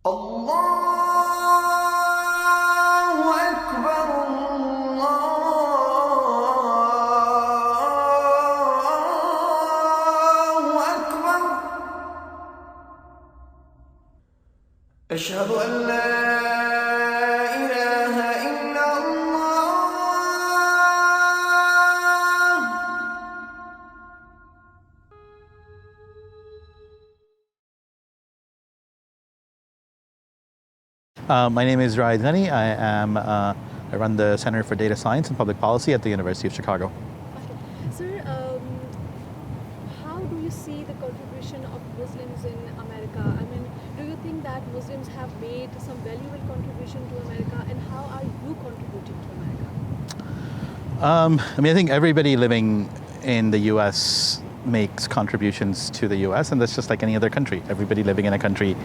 Allahu Akbar, Allahu Akbar. Ashhadu an la ilaha illa Allah. My name is Rayid Ghani. I run the Center for Data Science and Public Policy at the University of Chicago. Okay. Sir, how do you see the contribution of Muslims in America? I mean, do you think that Muslims have made some valuable contribution to America, and how are you contributing to America? I think everybody living in the U.S. makes contributions to the U.S., and that's just like any other country. Everybody living in a country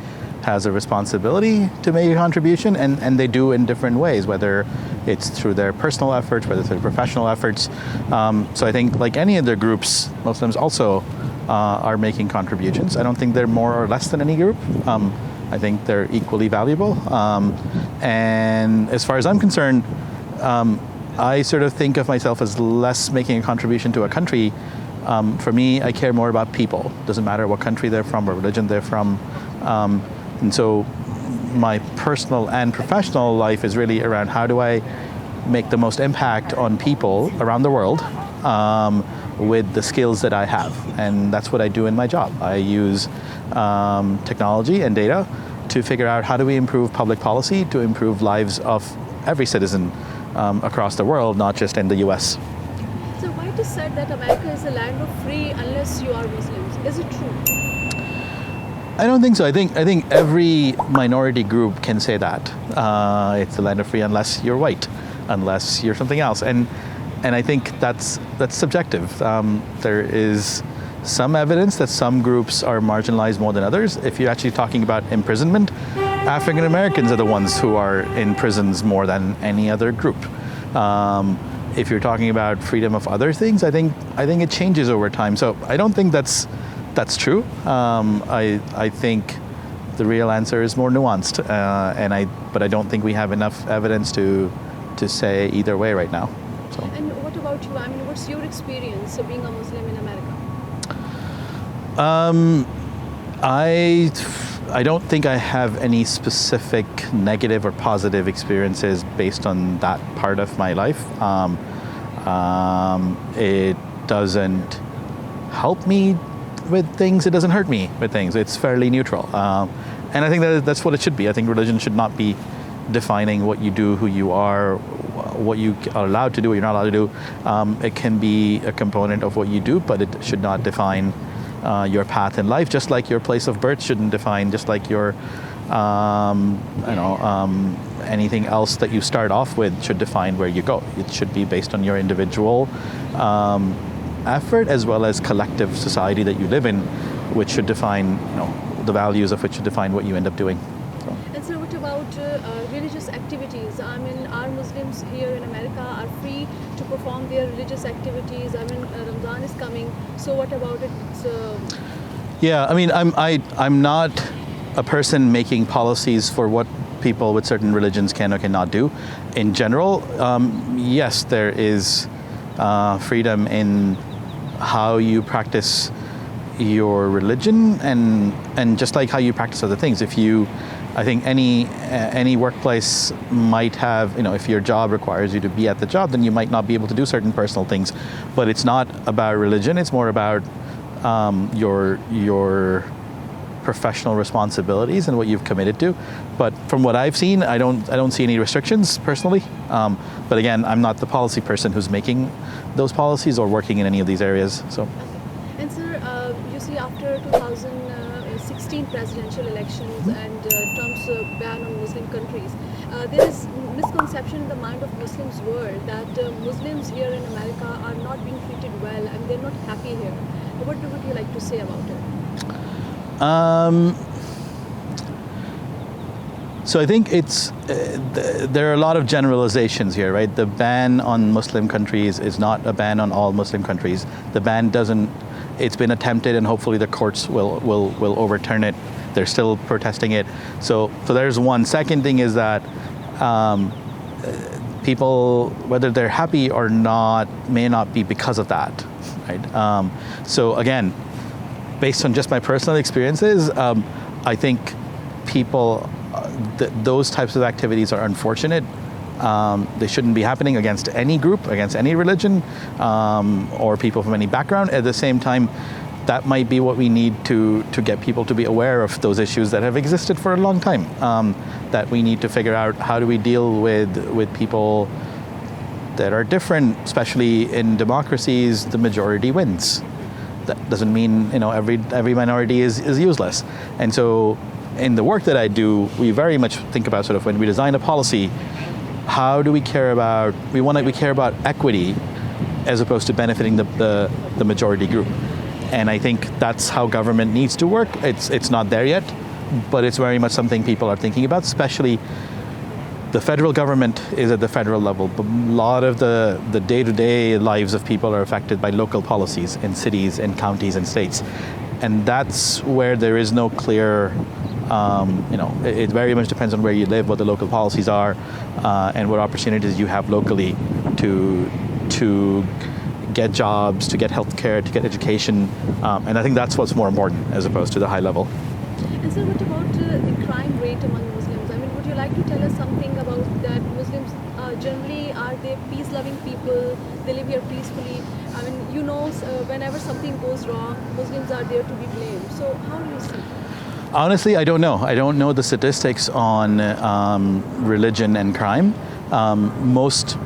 has a responsibility to make a contribution, and they do in different ways, whether it's through their personal efforts, whether it's their professional efforts. So I think like any other groups, Muslims also are making contributions. I don't think they're more or less than any group. I think they're equally valuable. And as far as I'm concerned, I sort of think of myself as less making a contribution to a country. For me, I care more about people. Doesn't matter what country they're from or religion they're from. And so my personal and professional life is really around how do I make the most impact on people around the world with the skills that I have. And that's what I do in my job. I use technology and data to figure out how do we improve public policy to improve lives of every citizen across the world, not just in the US. So why it is said that America is a land of free unless you are Muslims? Is it true? I don't think so. I think every minority group can say that. It's a land of free unless you're white, unless you're something else. And I think that's subjective. There is some evidence that some groups are marginalized more than others. If you're actually talking about imprisonment, African Americans are the ones who are in prisons more than any other group. If you're talking about freedom of other things, I think it changes over time. So I don't think that's true. I think the real answer is more nuanced, but I don't think we have enough evidence to say either way right now. So. And what about you? I mean, what's your experience of being a Muslim in America? I don't think I have any specific negative or positive experiences based on that part of my life. It doesn't help me with things, it doesn't hurt me with things. It's fairly neutral. And I think that's what it should be. I think religion should not be defining what you do, who you are, what you are allowed to do, what you're not allowed to do. It can be a component of what you do, but it should not define your path in life, just like your place of birth shouldn't define, just like your, anything else that you start off with should define where you go. It should be based on your individual effort as well as collective society that you live in, which should define, the values of which should define what you end up doing. So. And so what about religious activities? I mean, are Muslims here in America are free to perform their religious activities? I mean, Ramadan is coming, so what about it? Yeah, I mean, I'm not a person making policies for what people with certain religions can or cannot do. In general, yes, there is freedom in how you practice your religion and just like how you practice other things. I think any workplace might have, if your job requires you to be at the job, then you might not be able to do certain personal things. But it's not about religion, it's more about your professional responsibilities and what you've committed to. But from what I've seen, I don't see any restrictions personally. But again, I'm not the policy person who's making those policies or working in any of these areas. So. Okay. And sir, you see, after 2016 presidential elections and Trump's ban on Muslim countries, there is misconception in the mind of Muslims world that Muslims here in America are not being treated well and they're not happy here. What would you like to say about it? So I think there are a lot of generalizations here, right? The ban on Muslim countries is not a ban on all Muslim countries. The ban it's been attempted and hopefully the courts will overturn it They're still protesting it. So there's one. Second thing is that people, whether they're happy or not, may not be because of that, right? So again, based on just my personal experiences, I think people, those types of activities are unfortunate. They shouldn't be happening against any group, against any religion, or people from any background. At the same time, that might be what we need to get people to be aware of those issues that have existed for a long time. That we need to figure out, how do we deal with people that are different, especially in democracies. The majority wins. That doesn't mean every minority is useless. And so in the work that I do, we very much think about sort of when we design a policy, how do we care about, we care about equity as opposed to benefiting the majority group. And I think that's how government needs to work. It's not there yet, but it's very much something people are thinking about, especially the federal government is at the federal level, but a lot of the day-to-day lives of people are affected by local policies in cities and counties and states. And that's where there is no clear, it very much depends on where you live, what the local policies are, and what opportunities you have locally to get jobs, to get healthcare, to get education. And I think that's what's more important as opposed to the high level. And so what about the crime rate among Muslims? I mean, would you like to tell us something about that? Muslims generally, are they peace-loving people? They live here peacefully. I mean, whenever something goes wrong, Muslims are there to be blamed. So how do you see? Honestly, I don't know. I don't know the statistics on religion and crime. Most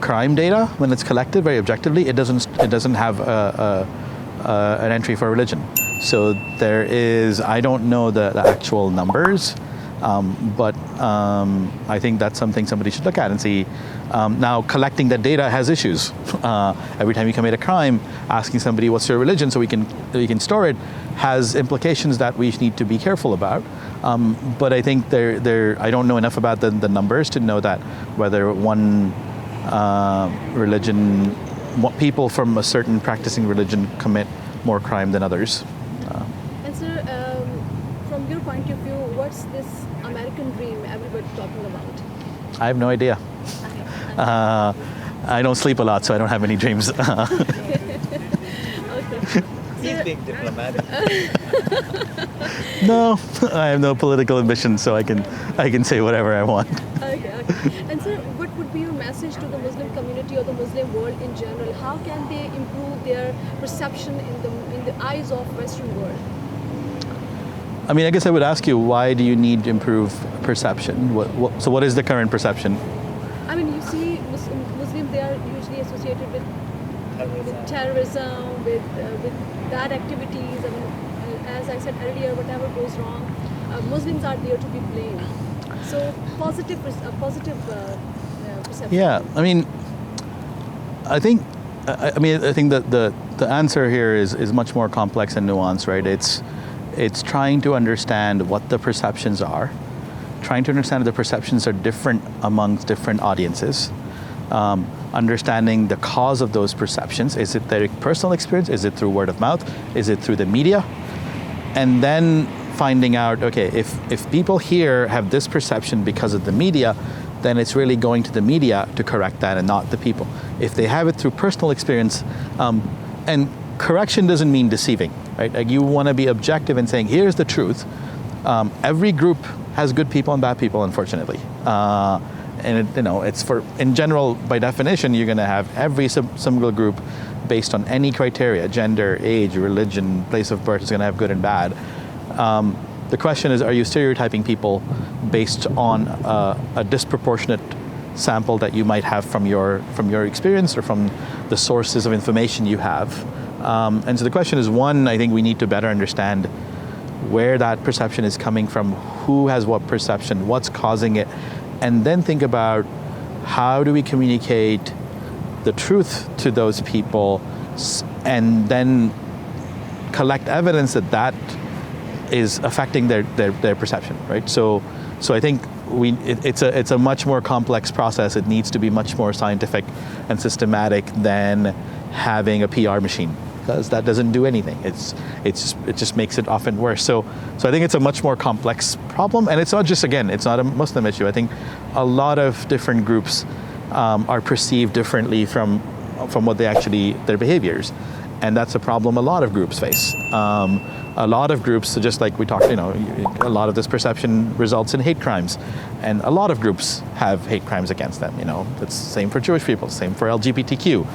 crime data, when it's collected very objectively, it doesn't have an entry for religion. So there is, I don't know the actual numbers, but I think that's something somebody should look at and see. Now, collecting that data has issues. Every time you commit a crime, asking somebody what's your religion so we can store it has implications that we need to be careful about. But I think I don't know enough about the numbers to know that whether one religion, people from a certain practicing religion commit more crime than others. And sir, from your point of view, what's this American dream everybody's talking about? I have no idea. I don't sleep a lot, so I don't have any dreams. Okay. He's being diplomatic. No, I have no political ambition, so I can say whatever I want. Okay. And sir, what would be your message to the Muslim community or the Muslim world in general? How can they improve their perception in the eyes of Western world? I mean, I guess I would ask you, why do you need to improve perception? So what is the current perception? I mean, you see, Muslims, they are usually associated with terrorism, with bad activities. I mean, as I said earlier, whatever goes wrong, Muslims are there to be blamed. So positive perception. Yeah, I mean, I think that the answer here is much more complex and nuanced, right? It's trying to understand what the perceptions are, trying to understand that the perceptions are different amongst different audiences, understanding the cause of those perceptions. Is it their personal experience? Is it through word of mouth? Is it through the media? And then finding out, okay, if people here have this perception because of the media, then it's really going to the media to correct that and not the people. If they have it through personal experience, and correction doesn't mean deceiving, right? Like, you want to be objective in saying, here's the truth. Every group has good people and bad people, unfortunately. And it's in general, by definition, you're going to have every single group based on any criteria, gender, age, religion, place of birth, is going to have good and bad. The question is, are you stereotyping people based on a disproportionate sample that you might have from your experience or from the sources of information you have? And so the question is, one, I think we need to better understand where that perception is coming from, who has what perception, what's causing it, and then think about how do we communicate the truth to those people, and then collect evidence that is affecting their perception, right? So I think it's a much more complex process. It needs to be much more scientific and systematic than having a PR machine. because that doesn't do anything. It just makes it often worse. So I think it's a much more complex problem, and it's not just, again, it's not a Muslim issue. I think a lot of different groups are perceived differently from what their behaviors, and that's a problem a lot of groups face. A lot of groups, so just like we talked, a lot of this perception results in hate crimes, and a lot of groups have hate crimes against them. It's the same for Jewish people, same for LGBTQ.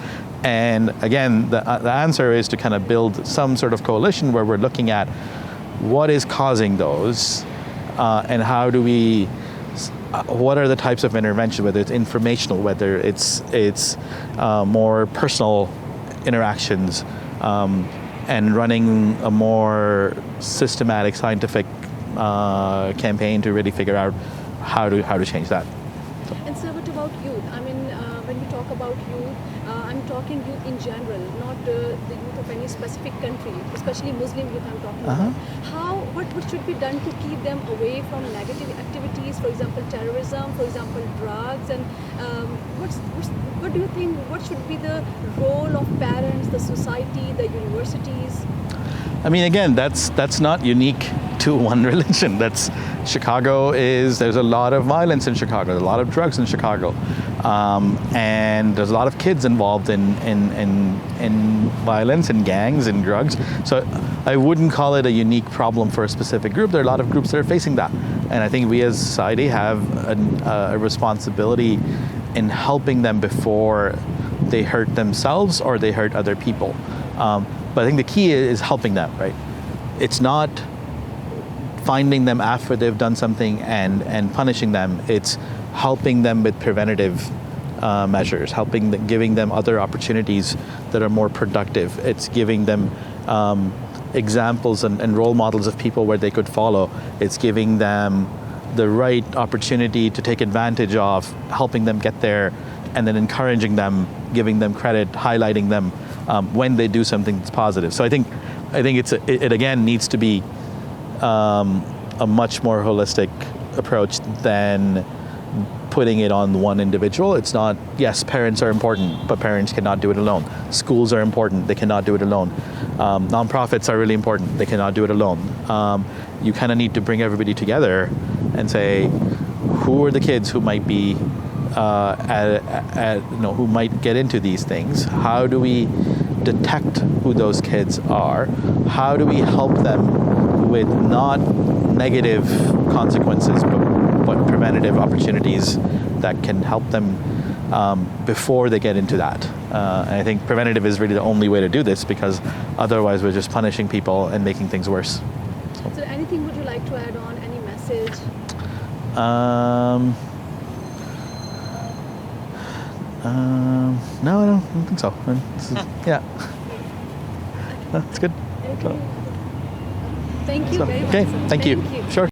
And again, the answer is to kind of build some sort of coalition where we're looking at what is causing those, and how do we, what are the types of intervention, whether it's informational, whether it's more personal interactions, and running a more systematic scientific campaign to really figure out how to change that. And so what about youth? I mean, when we talk about youth, I'm talking youth in general, not the youth of any specific country, especially Muslim youth I'm talking about. What should be done to keep them away from negative activities, for example, terrorism, for example, drugs, and what do you think, what should be the role of parents, the society, the universities? I mean, again, that's not unique to one religion. There's a lot of violence in Chicago, there's a lot of drugs in Chicago, and there's a lot of kids involved in violence and gangs and drugs. So I wouldn't call it a unique problem for a specific group. There are a lot of groups that are facing that, and I think we as a society have a responsibility in helping them before they hurt themselves or they hurt other people. But I think the key is helping them, right? It's not finding them after they've done something and punishing them. It's helping them with preventative measures, giving them other opportunities that are more productive. It's giving them examples and role models of people where they could follow. It's giving them the right opportunity to take advantage of, helping them get there, and then encouraging them, giving them credit, highlighting them when they do something that's positive. So I think it again needs to be a much more holistic approach than putting it on one individual. It's not, yes, parents are important, but parents cannot do it alone. Schools are important, they cannot do it alone. Nonprofits are really important, they cannot do it alone. You kind of need to bring everybody together and say, who are the kids who might be who might get into these things? How do we detect who those kids are? How do we help them with not negative consequences, but preventative opportunities that can help them before they get into that? And I think preventative is really the only way to do this, because otherwise we're just punishing people and making things worse. So anything would you like to add on? Any message? No, I don't think so. Yeah. That's good. Okay. Thank you very much. Okay, thank you. Sure.